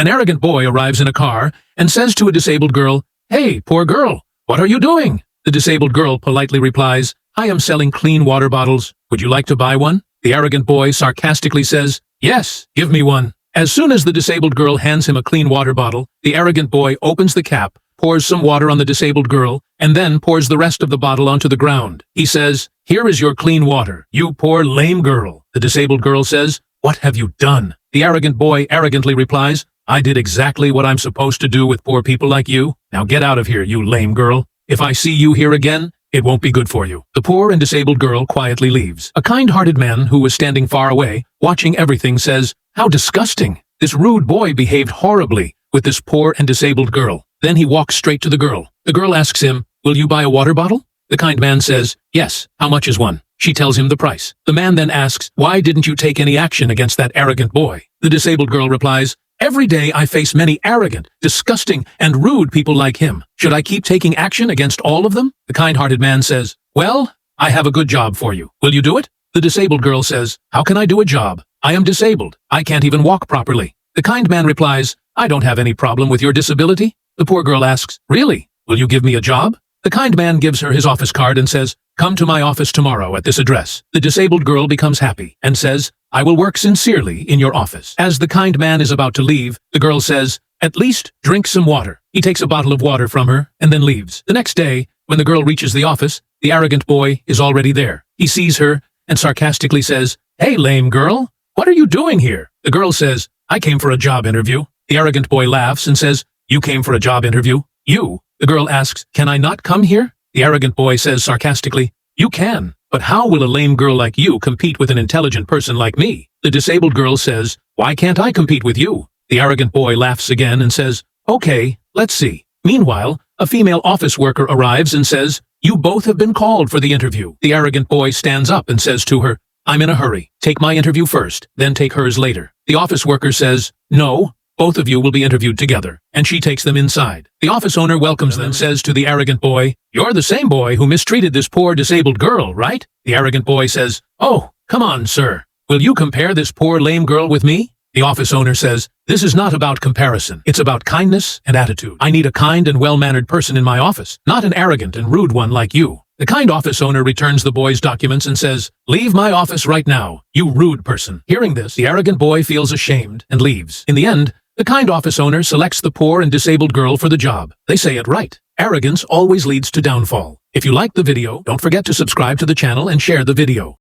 An arrogant boy arrives in a car and says to a disabled girl, "Hey, poor girl, what are you doing?" The disabled girl politely replies, "I am selling clean water bottles. Would you like to buy one?" The arrogant boy sarcastically says, "Yes, give me one." As soon as the disabled girl hands him a clean water bottle, the arrogant boy opens the cap, pours some water on the disabled girl, and then pours the rest of the bottle onto the ground. He says, "Here is your clean water, you poor lame girl." The disabled girl says, "What have you done?" The arrogant boy arrogantly replies, "I did exactly what I'm supposed to do with poor people like you. Now get out of here, you lame girl. If I see you here again, it won't be good for you." The poor and disabled girl quietly leaves. A kind-hearted man who was standing far away, watching everything, says, "How disgusting! This rude boy behaved horribly with this poor and disabled girl." Then he walks straight to the girl. The girl asks him, "Will you buy a water bottle?" The kind man says, "Yes, how much is one?" She tells him the price. The man then asks, "Why didn't you take any action against that arrogant boy?" The disabled girl replies, "Every day I face many arrogant, disgusting, and rude people like him. Should I keep taking action against all of them?" The kind-hearted man says, "Well, I have a good job for you. Will you do it?" The disabled girl says, "How can I do a job? I am disabled. I can't even walk properly." The kind man replies, "I don't have any problem with your disability." The poor girl asks, "Really? Will you give me a job?" The kind man gives her his office card and says, "Come to my office tomorrow at this address." The disabled girl becomes happy and says, "I will work sincerely in your office." As the kind man is about to leave, the girl says, "At least drink some water." He takes a bottle of water from her and then leaves. The next day, when the girl reaches the office, the arrogant boy is already there. He sees her and sarcastically says, "Hey, lame girl, what are you doing here?" The girl says, "I came for a job interview." The arrogant boy laughs and says, "You came for a job interview? You?" The girl asks, "Can I not come here?" The arrogant boy says sarcastically, "You can, but how will a lame girl like you compete with an intelligent person like me?" The disabled girl says, "Why can't I compete with you?" The arrogant boy laughs again and says, "Okay, let's see." Meanwhile, a female office worker arrives and says, "You both have been called for the interview." The arrogant boy stands up and says to her, "I'm in a hurry. Take my interview first, then take hers later." The office worker says, "No, both of you will be interviewed together," and she takes them inside. The office owner welcomes them and says to the arrogant boy, "You're the same boy who mistreated this poor disabled girl, right?" The arrogant boy says, "Oh, come on, sir. Will you compare this poor lame girl with me?" The office owner says, "This is not about comparison. It's about kindness and attitude. I need a kind and well-mannered person in my office, not an arrogant and rude one like you." The kind office owner returns the boy's documents and says, "Leave my office right now, you rude person." Hearing this, the arrogant boy feels ashamed and leaves. In the end, the kind office owner selects the poor and disabled girl for the job. They say it right. Arrogance always leads to downfall. If you liked the video, don't forget to subscribe to the channel and share the video.